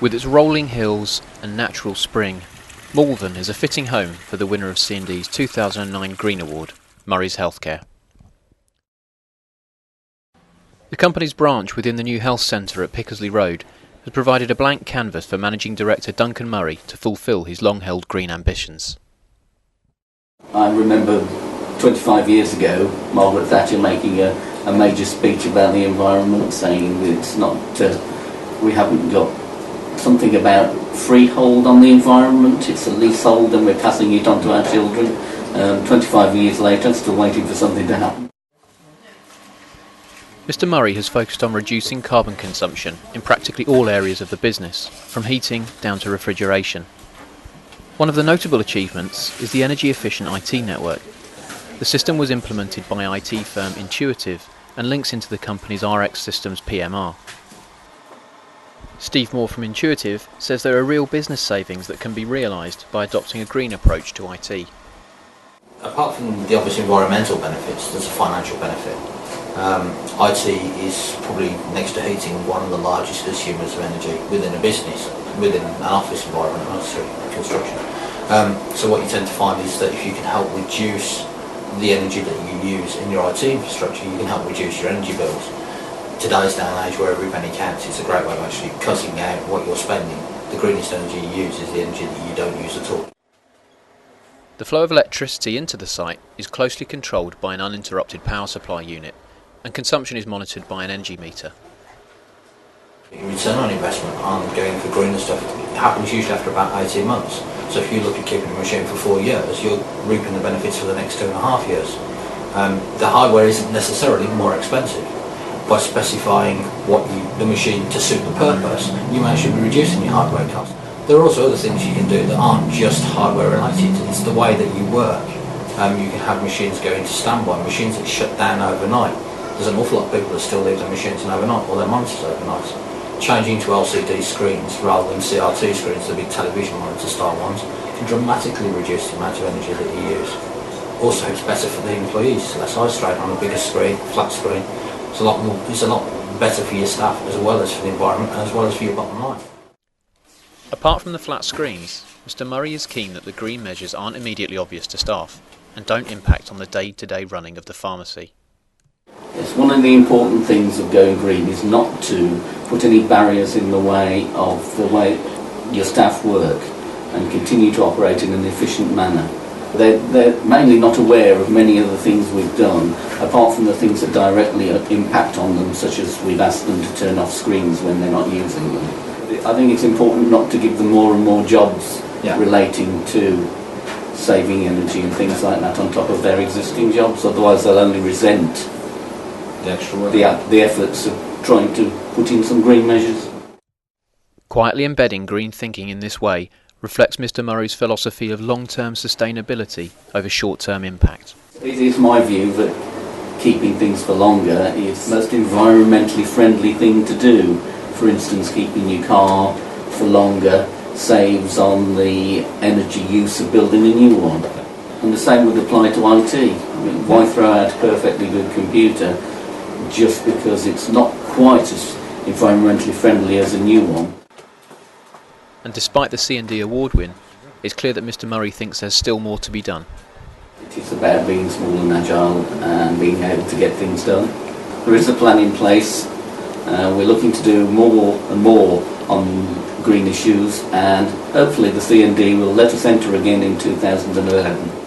With its rolling hills and natural spring, Malvern is a fitting home for the winner of C&D's 2009 Green Award, Murray's Healthcare. The company's branch within the new health centre at Pickersley Road has provided a blank canvas for Managing Director Duncan Murray to fulfil his long-held green ambitions. I remember 25 years ago Margaret Thatcher making a major speech about the environment, saying that it's not, we haven't got something about freehold on the environment, it's a leasehold and we're passing it on to our children. 25 years later, still waiting for something to happen. Mr Murray has focused on reducing carbon consumption in practically all areas of the business, from heating down to refrigeration. One of the notable achievements is the energy-efficient IT network. The system was implemented by IT firm Intuitive and links into the company's RX Systems PMR. Steve Moore from Intuitive says there are real business savings that can be realised by adopting a green approach to IT. Apart from the obvious environmental benefits, there's a financial benefit. IT is probably, next to heating, one of the largest consumers of energy within a business, within an office environment, not necessarily construction. So what you tend to find is that if you can help reduce the energy that you use in your IT infrastructure, you can help reduce your energy bills. Today's day and age, where every penny counts, it's a great way of actually cutting out what you're spending. The greenest energy you use is the energy that you don't use at all. The flow of electricity into the site is closely controlled by an uninterrupted power supply unit, and consumption is monitored by an energy meter. Your return on investment on going for greener stuff happens usually after about 18 months. So if you look at keeping a machine for 4 years, you're reaping the benefits for the next 2.5 years. The hardware isn't necessarily more expensive. By specifying the machine to suit the purpose, you may actually be reducing your hardware costs. There are also other things you can do that aren't just hardware related. It's the way that you work. You can have machines go into standby, machines that shut down overnight. There's an awful lot of people that still leave their machines in overnight or their monitors overnight. Changing to LCD screens rather than CRT screens, the big television monitor style ones, can dramatically reduce the amount of energy that you use. Also, it's better for the employees, less eye strain on a bigger screen, flat screen. It's a lot better for your staff as well as for the environment as well as for your bottom line. Apart from the flat screens, Mr Murray is keen that the green measures aren't immediately obvious to staff and don't impact on the day-to-day running of the pharmacy. Yes, one of the important things of going green is not to put any barriers in the way of the way your staff work and continue to operate in an efficient manner. They're mainly not aware of many of the things we've done, apart from the things that directly impact on them, such as we've asked them to turn off screens when they're not using them. I think it's important not to give them more and more jobs relating to saving energy and things like that on top of their existing jobs, otherwise they'll only resent the extra work, the efforts of trying to put in some green measures. Quietly embedding green thinking in this way reflects Mr Murray's philosophy of long-term sustainability over short-term impact. It is my view that keeping things for longer is the most environmentally friendly thing to do. For instance, keeping your car for longer saves on the energy use of building a new one. And the same would apply to IT. I mean, why throw out a perfectly good computer just because it's not quite as environmentally friendly as a new one? And despite the C&D award win, it's clear that Mr Murray thinks there's still more to be done. It is about being small and agile and being able to get things done. There is a plan in place. We're looking to do more and more on green issues, and hopefully the C&D will let us enter again in 2011.